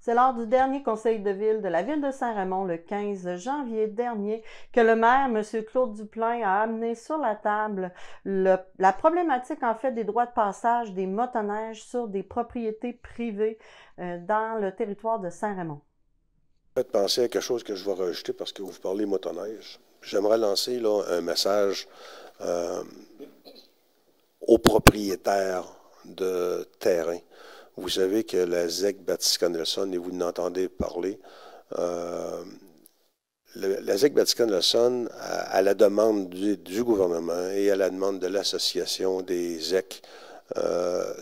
C'est lors du dernier conseil de ville de la ville de Saint-Raymond, le 15 janvier dernier, que le maire, M. Claude Duplain, a amené sur la table la problématique, en fait, des droits de passage des motoneiges sur des propriétés privées dans le territoire de Saint-Raymond. Faites penser à quelque chose que je vais rajouter parce que vous parlez motoneige. J'aimerais lancer là, un message euh, aux propriétaires de terrain. Vous savez que la ZEC Batiscan-Nelson, et vous n'entendez parler, la ZEC Batiscan-Nelson, à la demande du gouvernement et à la demande de l'association des ZEC,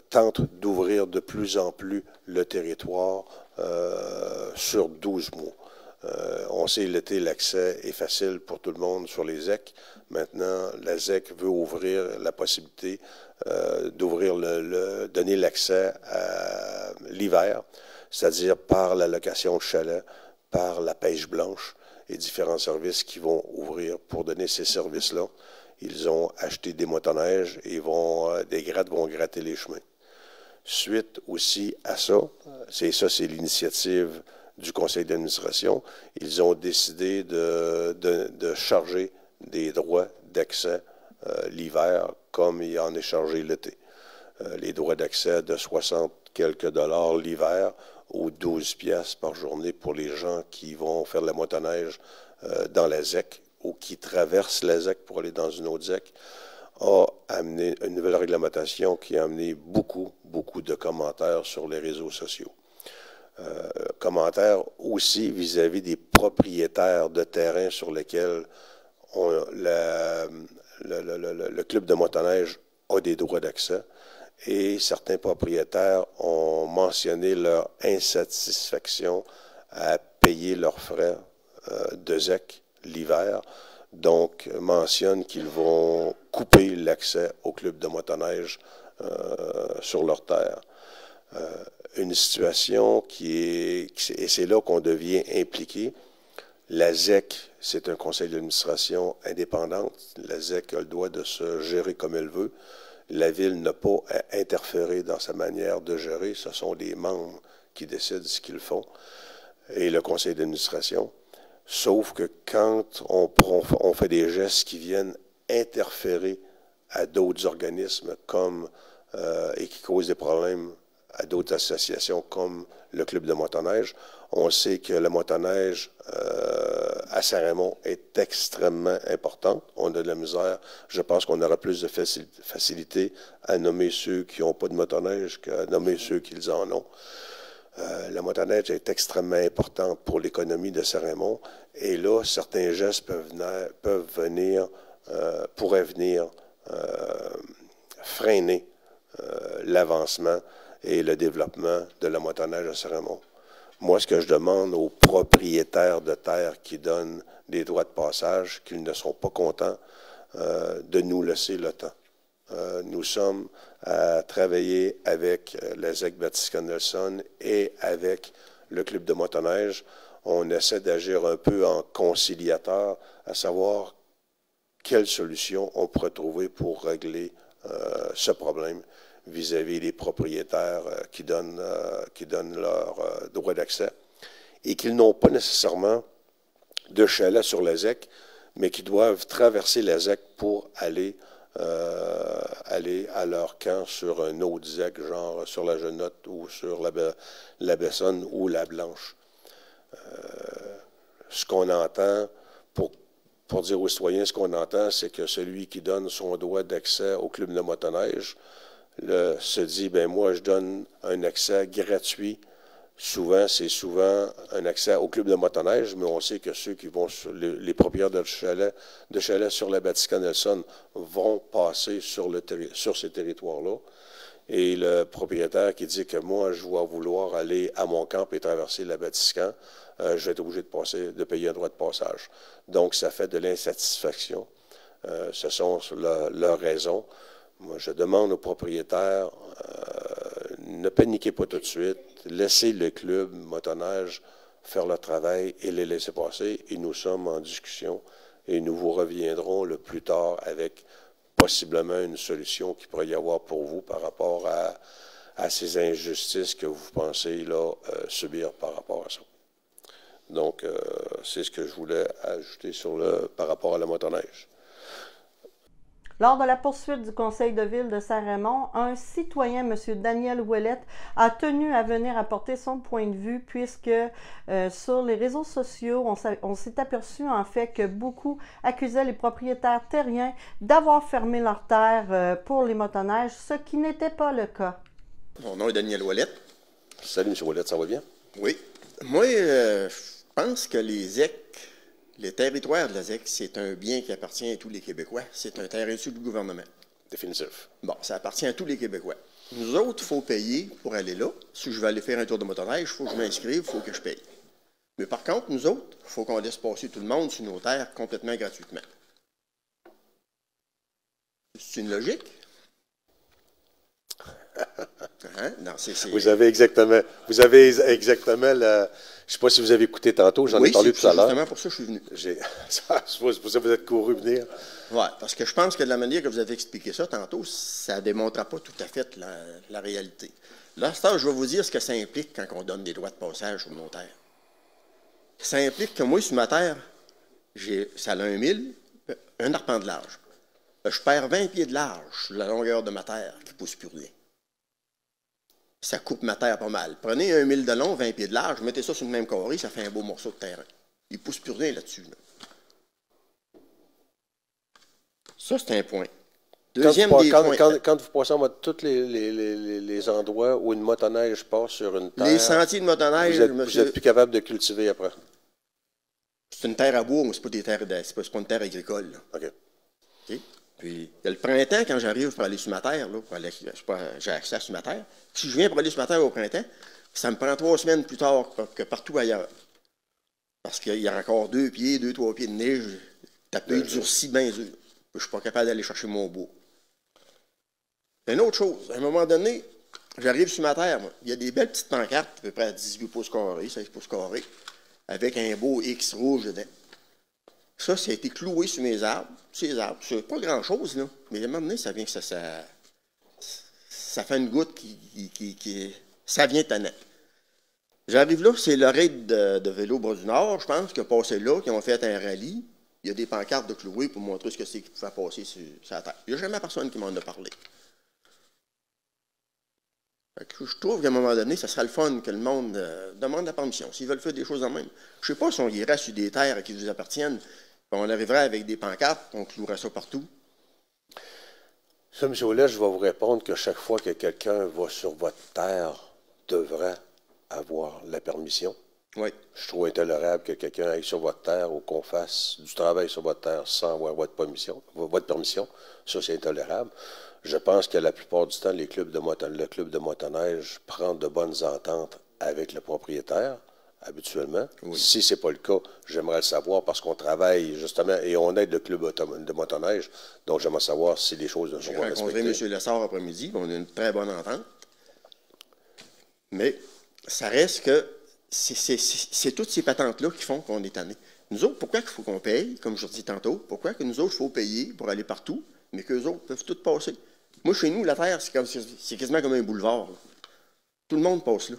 tente d'ouvrir de plus en plus le territoire sur 12 mois. On sait l'été, l'accès est facile pour tout le monde sur les ZEC. Maintenant, la ZEC veut ouvrir la possibilité donner l'accès à l'hiver, c'est-à-dire par la location de chalets, par la pêche blanche et différents services qui vont ouvrir pour donner ces services-là. Ils ont acheté des motoneiges et des grattes vont gratter les chemins. Suite aussi à ça, c'est l'initiative du conseil d'administration, ils ont décidé de charger des droits d'accès l'hiver comme il en est chargé l'été. Les droits d'accès de 60 quelques dollars l'hiver ou 12 piastres par journée pour les gens qui vont faire de la motoneige dans la ZEC ou qui traversent la ZEC pour aller dans une autre ZEC, a amené une nouvelle réglementation qui a amené beaucoup de commentaires sur les réseaux sociaux. Commentaires aussi vis-à-vis des propriétaires de terrains sur lesquels le club de motoneige a des droits d'accès et certains propriétaires ont mentionné leur insatisfaction à payer leurs frais de ZEC l'hiver. Donc, mentionnent qu'ils vont couper l'accès au club de motoneige sur leur terre. Une situation et c'est là qu'on devient impliqué. La ZEC, c'est un conseil d'administration indépendante. La ZEC a le droit de se gérer comme elle veut. La ville n'a pas à interférer dans sa manière de gérer. Ce sont les membres qui décident ce qu'ils font et le conseil d'administration. Sauf que quand on fait des gestes qui viennent interférer à d'autres organismes et qui causent des problèmes à d'autres associations comme le club de motoneige, on sait que la motoneige à Saint-Raymond est extrêmement importante. On a de la misère. Je pense qu'on aura plus de facilité à nommer ceux qui n'ont pas de motoneige qu'à nommer ceux qui en ont. La motoneige est extrêmement importante pour l'économie de Saint-Raymond. Et là, certains gestes pourraient venir freiner l'avancement et le développement de la motoneige à Saint-Raymond. Moi, ce que je demande aux propriétaires de terres qui donnent des droits de passage, qu'ils ne sont pas contents, de nous laisser le temps. Nous sommes à travailler avec la ZEC Batiscan-Nelson et avec le club de motoneige. On essaie d'agir un peu en conciliateur, à savoir quelle solution on pourrait trouver pour régler ce problème vis-à-vis des propriétaires qui donnent leur droit d'accès et qu'ils n'ont pas nécessairement de chalet sur la ZEC, mais qui doivent traverser la ZEC pour aller à leur camp sur un autre ZEC, genre sur la Genotte ou sur la Bessonne ou la Blanche. Ce qu'on entend, pour dire aux citoyens, ce qu'on entend, c'est que celui qui donne son droit d'accès au club de motoneige se dit, ben moi, je donne un accès gratuit. C'est souvent un accès au club de motoneige, mais on sait que ceux qui vont sur les propriétaires de chalets sur la Batiscan-Nelson vont passer sur ces territoires-là. Et le propriétaire qui dit que moi, je vais vouloir aller à mon camp et traverser la Batiscan, je vais être obligé de payer un droit de passage. Donc, ça fait de l'insatisfaction. Ce sont leurs raisons. Moi, je demande aux propriétaires, ne paniquez pas tout de suite, laissez le club motoneige faire le travail et les laisser passer. Et nous sommes en discussion et nous vous reviendrons le plus tard avec possiblement une solution qu'il pourrait y avoir pour vous par rapport à ces injustices que vous pensez là, subir par rapport à ça. Donc, c'est ce que je voulais ajouter par rapport à la motoneige. Lors de la poursuite du conseil de ville de Saint-Raymond, un citoyen, M. Daniel Ouellette, a tenu à venir apporter son point de vue puisque sur les réseaux sociaux, on s'est aperçu en fait que beaucoup accusaient les propriétaires terriens d'avoir fermé leurs terres pour les motoneiges, ce qui n'était pas le cas. Mon nom est Daniel Ouellette. Salut, M. Ouellette, ça va bien? Oui. Moi, je pense que les ZEC, le territoire de la ZEC, c'est un bien qui appartient à tous les Québécois. C'est un terrain issu du gouvernement. Définitif. Bon, ça appartient à tous les Québécois. Nous autres, il faut payer pour aller là. Si je veux aller faire un tour de motoneige, il faut que je m'inscrive, il faut que je paye. Mais par contre, nous autres, il faut qu'on laisse passer tout le monde sur nos terres complètement gratuitement. C'est une logique? Hein? Non, Vous avez exactement la... Je ne sais pas si vous avez écouté tantôt, j'en ai parlé tout à l'heure. C'est justement pour ça que je suis venu. C'est pour ça que vous êtes couru venir. Oui, parce que je pense que de la manière que vous avez expliqué ça tantôt, ça ne démontrera pas tout à fait la réalité. Là, je vais vous dire ce que ça implique quand on donne des droits de passage sur nos terres. Ça implique que moi, sur ma terre, ça a 1 000, un arpent de large. Je perds 20 pieds de large sur la longueur de ma terre qui ne pousse plus rien. Ça coupe ma terre pas mal. Prenez 1 000 de long, 20 pieds de large, mettez ça sur le même carré, ça fait un beau morceau de terrain. Il ne pousse plus rien là-dessus. Là. Ça, c'est un point. Deuxième des points. Quand vous passez en tous les endroits où une motoneige passe sur une terre... Les sentiers de motoneige, vous êtes plus capable de cultiver après. C'est une terre à bois, mais ce n'est pas une terre agricole. Là. OK. Okay? Puis, le printemps, quand j'arrive pour aller sur ma terre, j'ai accès sur ma terre. Si je viens pour aller sur ma terre au printemps, ça me prend 3 semaines plus tard que partout ailleurs. Parce qu'il y a encore 2 pieds, 2-3 pieds de neige, tapé, durci, bien dur. Je ne suis pas capable d'aller chercher mon bois. Une autre chose, à un moment donné, j'arrive sur ma terre, moi. Il y a des belles petites pancartes, à peu près à 18 pouces carrés, 16 pouces carrés, avec un beau X rouge dedans. Ça a été cloué sur mes arbres. Ces arbres, c'est pas grand-chose, là. Mais à un moment donné, ça vient que ça fait une goutte ça vient tannant. J'arrive là, c'est le raid de vélo Bras-du-Nord, je pense, qui a passé là, qui ont fait un rallye. Il y a des pancartes de clouées pour montrer ce que c'est qui pouvait passer sur la terre. Il n'y a jamais personne qui m'en a parlé. Je trouve qu'à un moment donné, ça serait le fun que le monde demande la permission. S'ils veulent faire des choses en même. Je ne sais pas si on irait sur des terres qui vous appartiennent, puis on arriverait avec des pancartes, on clouerait ça partout. Ça, M. Ouellette, je vais vous répondre que chaque fois que quelqu'un va sur votre terre, devrait avoir la permission. Oui. Je trouve intolérable que quelqu'un aille sur votre terre ou qu'on fasse du travail sur votre terre sans avoir votre permission. Ça, c'est intolérable. Je pense que la plupart du temps, le club de motoneige prend de bonnes ententes avec le propriétaire, habituellement. Oui. Si ce n'est pas le cas, j'aimerais le savoir parce qu'on travaille justement et on aide le club de motoneige. Donc, j'aimerais savoir si les choses ne sont pas respectées. J'ai rencontré M. Lessard après-midi, on a une très bonne entente. Mais ça reste que c'est toutes ces patentes-là qui font qu'on est tanné. Nous autres, pourquoi il faut qu'on paye, comme je vous dis tantôt, pourquoi que nous autres, il faut payer pour aller partout, mais qu'eux autres peuvent tout passer? Moi, chez nous, la terre, c'est quasiment comme un boulevard. Là. Tout le monde passe là.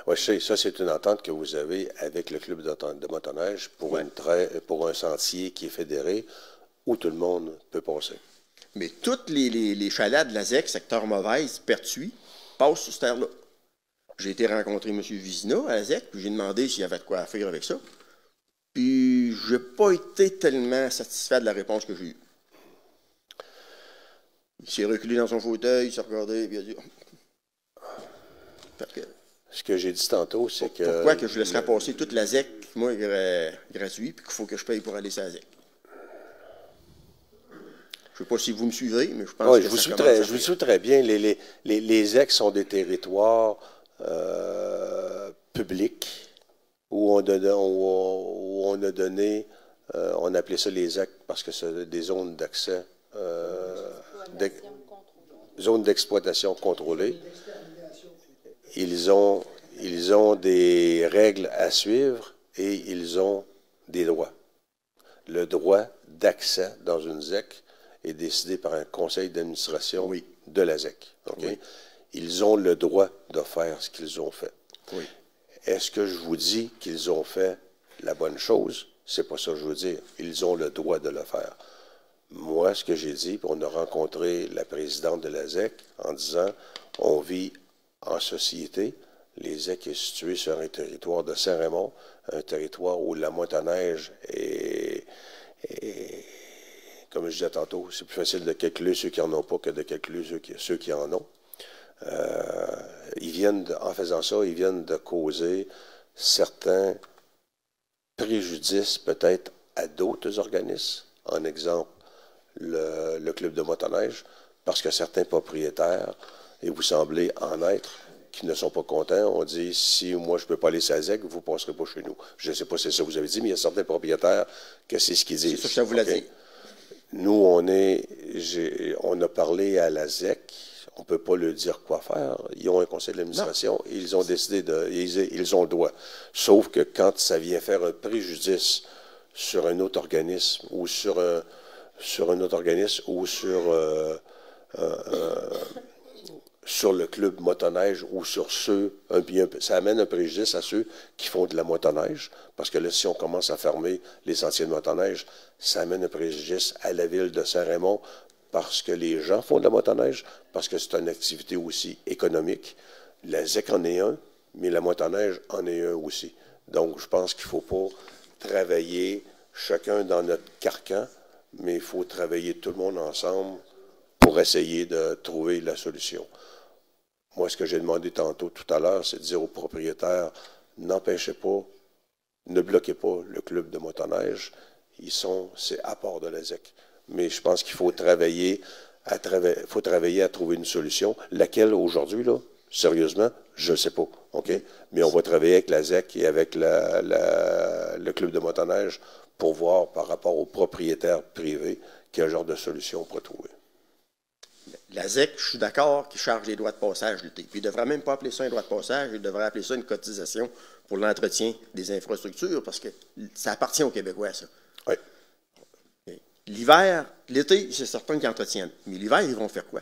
Oui, je sais, ça, c'est une entente que vous avez avec le club de motoneige pour un sentier qui est fédéré où tout le monde peut passer. Mais toutes les chalets de la ZEC, secteur Mauvaise, Pertuis, passent sur cette terre-là. J'ai été rencontrer M. Vizina à la ZEC, puis j'ai demandé s'il y avait de quoi faire avec ça. Puis, je n'ai pas été tellement satisfait de la réponse que j'ai eue. Il s'est reculé dans son fauteuil, il s'est regardé, puis il a dit... Ce que j'ai dit tantôt, c'est que... Pourquoi que je laisserais passer toute la ZEC, moi, gratuit, puis qu'il faut que je paye pour aller sur la ZEC? Je ne sais pas si vous me suivez, mais je pense que je vous suis très bien. Les ZEC sont des territoires publics où on a donné, on appelait ça les ZEC parce que c'est des zones d'accès, zones d'exploitation contrôlées. Ils ont des règles à suivre et ils ont des droits. Le droit d'accès dans une ZEC est décidé par un conseil d'administration de la ZEC. Okay? Oui. Ils ont le droit de faire ce qu'ils ont fait. Oui. Est-ce que je vous dis qu'ils ont fait la bonne chose? C'est pas ça que je veux dire. Ils ont le droit de le faire. Moi, ce que j'ai dit, puis on a rencontré la présidente de la ZEC en disant, on vit en société. Les ZEC est situé sur un territoire de Saint-Raymond, un territoire où la motoneige est comme je disais tantôt, c'est plus facile de calculer ceux qui n'en ont pas que de calculer ceux qui en ont. En faisant ça, ils viennent de causer certains préjudices peut-être à d'autres organismes. En exemple, le club de motoneige, parce que certains propriétaires, et vous semblez en être, qui ne sont pas contents, on dit, si moi je ne peux pas aller à la ZEC, vous ne passerez pas chez nous. Je ne sais pas si c'est ça que vous avez dit, mais il y a certains propriétaires que c'est ce qu'ils disent. C'est ça que ça vous l'a dit. Nous, on a parlé à la ZEC, on ne peut pas leur dire quoi faire. Ils ont un conseil d'administration, ils ont décidé ils ont le droit. Sauf que quand ça vient faire un préjudice sur un autre organisme ou sur le club motoneige ou sur ceux, ça amène un préjudice à ceux qui font de la motoneige, parce que là, si on commence à fermer les sentiers de motoneige, ça amène un préjudice à la ville de Saint-Raymond, parce que les gens font de la motoneige, parce que c'est une activité aussi économique. La ZEC en est un, mais la motoneige en est un aussi. Donc, je pense qu'il ne faut pas travailler chacun dans notre carcan, mais il faut travailler tout le monde ensemble pour essayer de trouver la solution. Moi, ce que j'ai demandé tantôt, tout à l'heure, c'est de dire aux propriétaires, n'empêchez pas, ne bloquez pas le club de motoneige. C'est à part de la ZEC. Mais je pense qu'il faut travailler à trouver une solution, laquelle aujourd'hui, là, sérieusement, je ne sais pas. OK? Mais on va travailler avec la ZEC et avec le club de motoneige pour voir par rapport aux propriétaires privés quel genre de solution on pourrait trouver. La ZEC, je suis d'accord qu'il charge les droits de passage l'été. Puis il ne devrait même pas appeler ça un droit de passage, il devrait appeler ça une cotisation pour l'entretien des infrastructures, parce que ça appartient aux Québécois, ça. Oui. L'hiver, l'été, c'est certain qu'ils entretiennent. Mais l'hiver, ils vont faire quoi?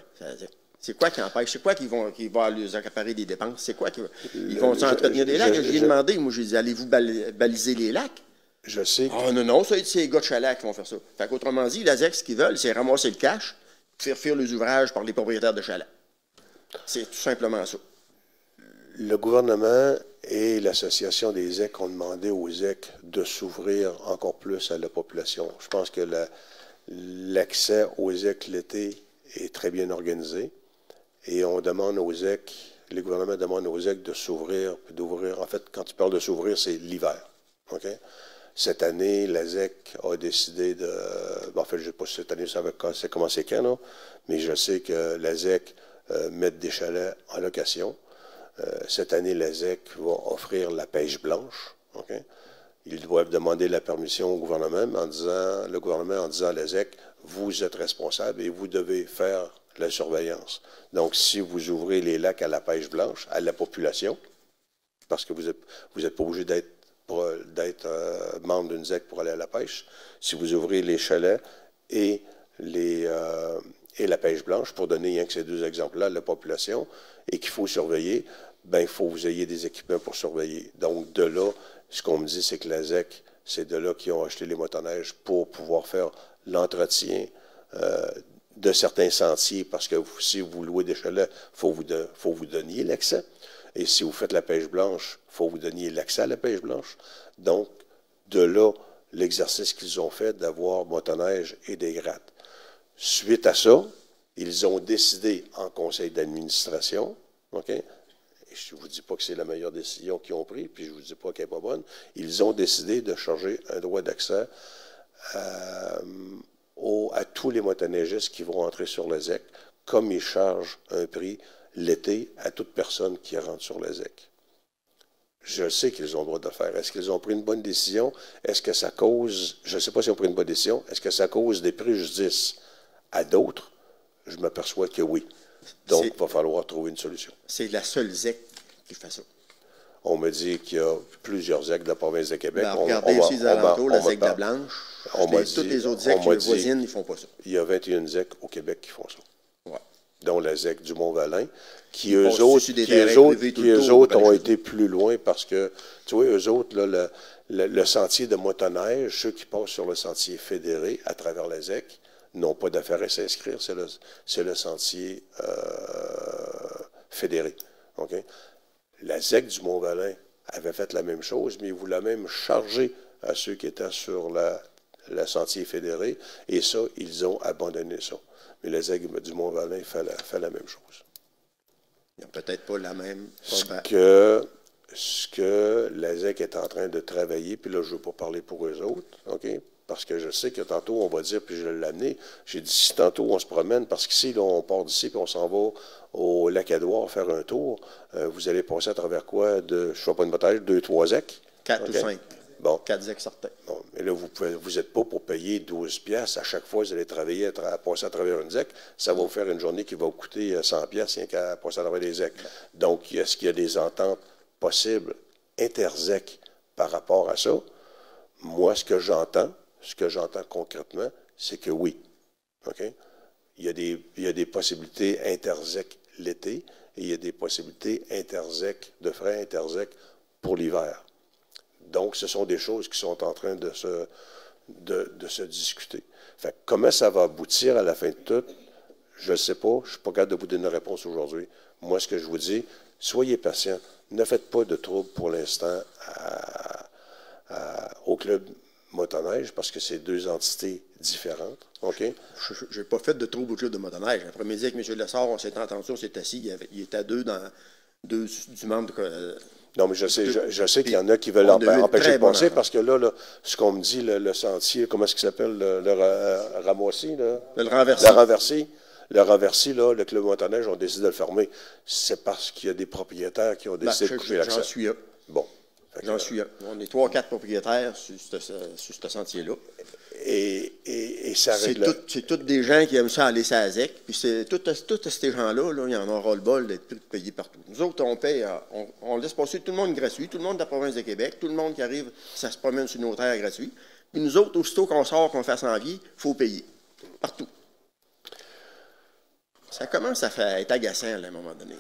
C'est quoi qui empêche? C'est quoi qui va leur accaparer des dépenses? C'est quoi ils vont entretenir des lacs? J'ai demandé, moi, j'ai dit, allez-vous baliser les lacs? Je sais. Ah non, ça va être ces gars de chalet qui vont faire ça. Fait qu'autrement dit, la ZEC, ce qu'ils veulent, c'est ramasser le cash, faire les ouvrages par les propriétaires de chalets. C'est tout simplement ça. Le gouvernement et l'association des ZEC ont demandé aux ZEC de s'ouvrir encore plus à la population. Je pense que l'accès aux ZEC l'été est très bien organisé et on demande aux ZEC, les gouvernements demandent aux ZEC de s'ouvrir, d'ouvrir. En fait, quand tu parles de s'ouvrir, c'est l'hiver. OK? Cette année, la ZEC a décidé de... en fait, je ne sais pas si cette année, ça a commencé quand, là, mais je sais que la ZEC met des chalets en location. Cette année, la ZEC va offrir la pêche blanche. Okay? Ils doivent demander la permission au gouvernement en disant à la ZEC, vous êtes responsable et vous devez faire la surveillance. Donc, si vous ouvrez les lacs à la pêche blanche, à la population, parce que vous êtes pas obligé d'être membre d'une ZEC pour aller à la pêche, si vous ouvrez les chalets et la pêche blanche, pour donner rien que ces deux exemples-là à la population, et qu'il faut surveiller, ben il faut que vous ayez des équipements pour surveiller. Donc, de là, ce qu'on me dit, c'est que la ZEC, c'est de là qu'ils ont acheté les motoneiges pour pouvoir faire l'entretien de certains sentiers, parce que si vous louez des chalets, faut vous donniez l'accès. Et si vous faites la pêche blanche, il faut vous donniez l'accès à la pêche blanche. Donc, de là, l'exercice qu'ils ont fait d'avoir motoneige et des grattes. Suite à ça, ils ont décidé en conseil d'administration, OK? Et je ne vous dis pas que c'est la meilleure décision qu'ils ont prise, puis je ne vous dis pas qu'elle n'est pas bonne, ils ont décidé de charger un droit d'accès à tous les motoneigistes qui vont entrer sur le ZEC, comme ils chargent un prix l'été à toute personne qui rentre sur le ZEC. Je sais qu'ils ont le droit de le faire. Est-ce qu'ils ont pris une bonne décision? Est-ce que ça cause, je ne sais pas s'ils ont pris une bonne décision, est-ce que ça cause des préjudices à d'autres? Je m'aperçois que oui. Donc, il va falloir trouver une solution. C'est la seule ZEC qui fait ça. On me dit qu'il y a plusieurs ZEC de la province de Québec. Ben, regardez ici les alentours, la ZEC de la Blanche. Toutes les autres ZEC voisines, ils ne font pas ça. Il y a 21 ZEC au Québec qui font ça. Ouais. dont la ZEC du Mont-Valin, qui Ils eux passent autres, sur des terrains privés tout le eux tour, autres pour ont aller été plus loin parce que, tu vois, eux autres, là, le sentier de motoneige, ceux qui passent sur le sentier fédéré à travers la ZEC, n'ont pas d'affaire à s'inscrire, c'est le sentier fédéré. Okay? La ZEC du Mont-Valin avait fait la même chose, mais ils voulaient même charger à ceux qui étaient sur le sentier fédéré, et ça, ils ont abandonné ça. Mais la ZEC du Mont-Valin fait la même chose. Il n'y a peut-être pas la même... Ce que la ZEC est en train de travailler, puis là, je ne veux pas parler pour eux autres, OK? Parce que je sais que tantôt, on va dire, puis je l'ai amené, j'ai dit, si tantôt on se promène, parce qu'ici, là, on part d'ici, puis on s'en va au Lac-Édouard faire un tour, vous allez passer à travers quoi? Je ne sais pas une bataille, 2-3 ZEC? 4 okay? ou 5. Bon. 4 ZEC certains. Bon, mais là, vous n'êtes pas pour payer 12 piastres à chaque fois que vous allez travailler, à passer à travers une ZEC. Ça va vous faire une journée qui va vous coûter 100 piastres rien qu'à passer à travers les ZEC. Donc, est-ce qu'il y a des ententes possibles inter-ZEC par rapport à ça? Moi, ce que j'entends concrètement, c'est que oui. OK? Il y a des possibilités inter-ZEC l'été et il y a des possibilités inter-ZEC, de frais inter-ZEC pour l'hiver. Donc, ce sont des choses qui sont en train de se discuter. Fait que comment ça va aboutir à la fin de tout, je ne sais pas. Je ne suis pas capable de vous donner une réponse aujourd'hui. Moi, ce que je vous dis, soyez patients. Ne faites pas de troubles pour l'instant au club motoneige parce que c'est deux entités différentes. OK? Je n'ai pas fait de trouble au club de motoneige. L'après-midi, avec M. Lessard, on s'est entendu, on s'est assis. Il était à deux du membre de... Non, mais je sais qu'il y en a qui veulent empêcher de passer parce que là, ce qu'on me dit, le sentier, comment est-ce qu'il s'appelle, le ramassis, là? Le renversé, là, le club motoneige ont décidé de le fermer. C'est parce qu'il y a des propriétaires qui ont décidé de couper l'accès. J'en suis un. Bon. J'en suis un. On est 3 ou 4 propriétaires sur ce sentier-là. Et ça règle... C'est tous des gens qui aiment ça aller sur la ZEC. Puis c'est tous ces gens-là, là, ils en ont ras-le-bol d'être payés partout. Nous autres, on paye, on laisse passer tout le monde gratuit, tout le monde de la province de Québec, tout le monde qui arrive, ça se promène sur nos terres gratuit. Puis nous autres, aussitôt qu'on sort, qu'on fait 100 vies, il faut payer. Partout. Ça commence à être agaçant là, à un moment donné. Tu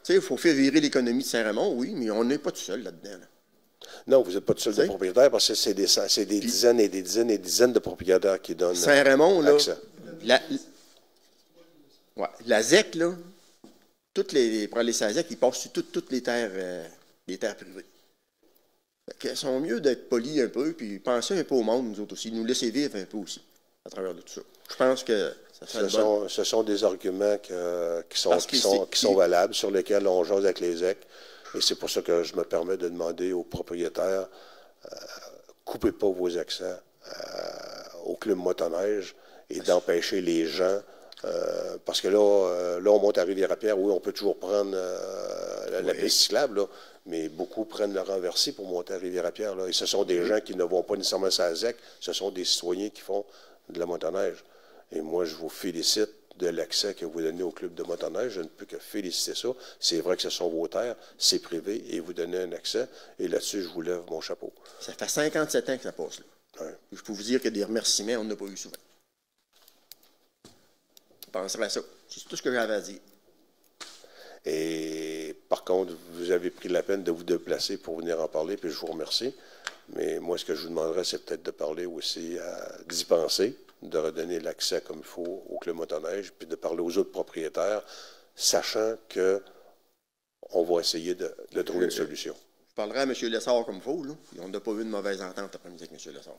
sais, il faut faire virer l'économie de Saint-Raymond, oui, mais on n'est pas tout seul là-dedans. Là. Non, vous n'êtes pas tout seul de propriétaires parce que c'est des dizaines et des dizaines et des dizaines de propriétaires qui donnent Saint-Raymond, là, accès. La ZEC, là, pour aller sur la ZEC, ils passent sur toutes les terres privées. Elles sont mieux d'être polis un peu, puis penser un peu au monde, nous autres aussi, nous laisser vivre un peu aussi, à travers de tout ça. Je pense que ce sont des arguments qui sont valables, sur lesquels on jase avec les ZEC. Et c'est pour ça que je me permets de demander aux propriétaires, coupez pas vos accès au club motoneige et d'empêcher les gens, parce que là, on monte à Rivière-à-Pierre, oui, on peut toujours prendre la piste cyclable, là, mais beaucoup prennent le renversé pour monter à Rivière-à-Pierre. Là, et ce sont des gens qui ne vont pas nécessairement sur la ZEC, ce sont des citoyens qui font de la motoneige. Et moi, je vous félicite de l'accès que vous donnez au club de motoneige. Je ne peux que féliciter ça. C'est vrai que ce sont vos terres, c'est privé, et vous donnez un accès. Et là-dessus, je vous lève mon chapeau. Ça fait 57 ans que ça passe là. Ouais. Je peux vous dire que des remerciements, on n'en a pas eu souvent. Je penserai à ça. C'est tout ce que j'avais à dire. Et par contre, vous avez pris la peine de vous déplacer pour venir en parler, puis je vous remercie. Mais moi, ce que je vous demanderais, c'est peut-être de parler aussi, d'y penser, de redonner l'accès comme il faut au club motoneige, puis de parler aux autres propriétaires, sachant qu'on va essayer de trouver une solution. Je parlerai à M. Lessard comme il faut, là. On n'a pas eu de mauvaise entente après-midi avec M. Lessard.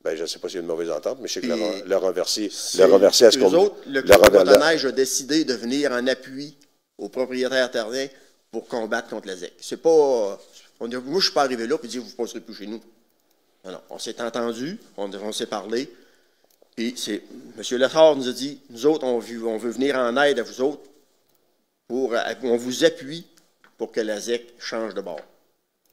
Bien, je ne sais pas s'il y a une mauvaise entente, mais je sais que puis, le renversé, est-ce qu'on... Le club motoneige a décidé de venir en appui aux propriétaires terriens pour combattre contre la ZEC. C'est pas... moi, je ne suis pas arrivé là et dire vous ne passerez plus chez nous. Non, non. On s'est entendu, on s'est parlé. Puis M. Lessard nous a dit, nous autres, on veut venir en aide à vous autres, on vous appuie pour que la ZEC change de bord.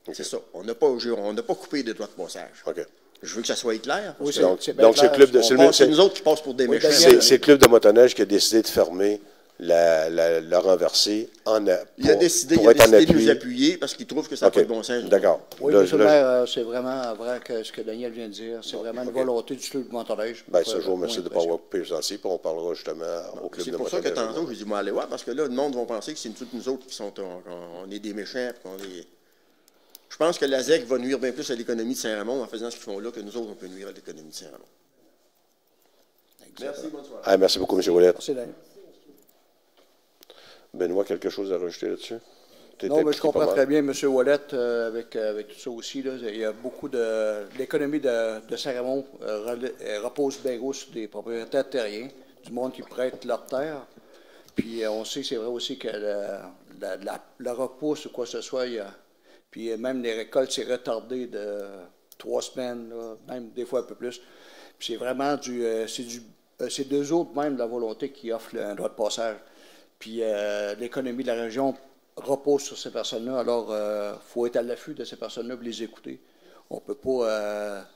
Okay. C'est ça. On n'a pas coupé de droits de passage. Okay. Je veux que ça soit clair. Oui, donc c'est le club de... C'est nous autres qui passent pour des méchants. C'est le club de motoneige qui a décidé de fermer le renverser il a décidé de nous appuyer parce qu'il trouve que ça n'a pas de bon sens. D'accord. Oui, M. le maire, c'est vraiment vrai que ce que Daniel vient de dire. C'est vraiment une volonté du club de Montagnage. Bien, ce jour, merci de ne pas avoir coupé le sentier, puis on parlera justement au club de Montagnage. C'est pour ça que tantôt, je dis, moi, allez voir, parce que là, le monde va penser que c'est nous autres qui sont, on est des méchants, qu'on est... Je pense que la ZEC va nuire bien plus à l'économie de Saint-Raymond en faisant ce qu'ils font là que nous autres, on peut nuire à l'économie de Saint-Raymond. Merci, bonne soirée. Merci beaucoup, M. Ouellette. Merci, Daniel. Benoît, quelque chose à rajouter là-dessus? Non, mais je comprends très bien, M. Ouellette, avec tout ça aussi. Là, il y a beaucoup de... L'économie de Saint-Raymond repose bien gros sur des propriétaires terriens, du monde qui prête leur terre. Puis on sait, c'est vrai aussi que la repousse ou quoi que ce soit, puis même les récoltes, c'est retardé de 3 semaines, là, même des fois un peu plus. Puis c'est vraiment c'est d'eux autres même la volonté qui offre un droit de passage. Puis l'économie de la région repose sur ces personnes-là. Alors, il faut être à l'affût de ces personnes-là et les écouter. On ne peut pas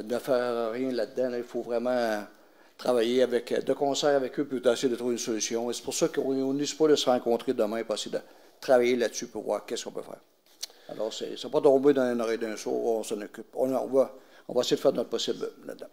ne faire rien là-dedans. Il faut vraiment travailler de concert avec eux pour essayer de trouver une solution. Et c'est pour ça qu'on n'hésite pas de se rencontrer demain pour essayer de travailler là-dessus pour voir qu'est-ce qu'on peut faire. Alors, c'est pas tomber dans une oreille d'un sourd, on s'en occupe. On va essayer de faire notre possible là-dedans.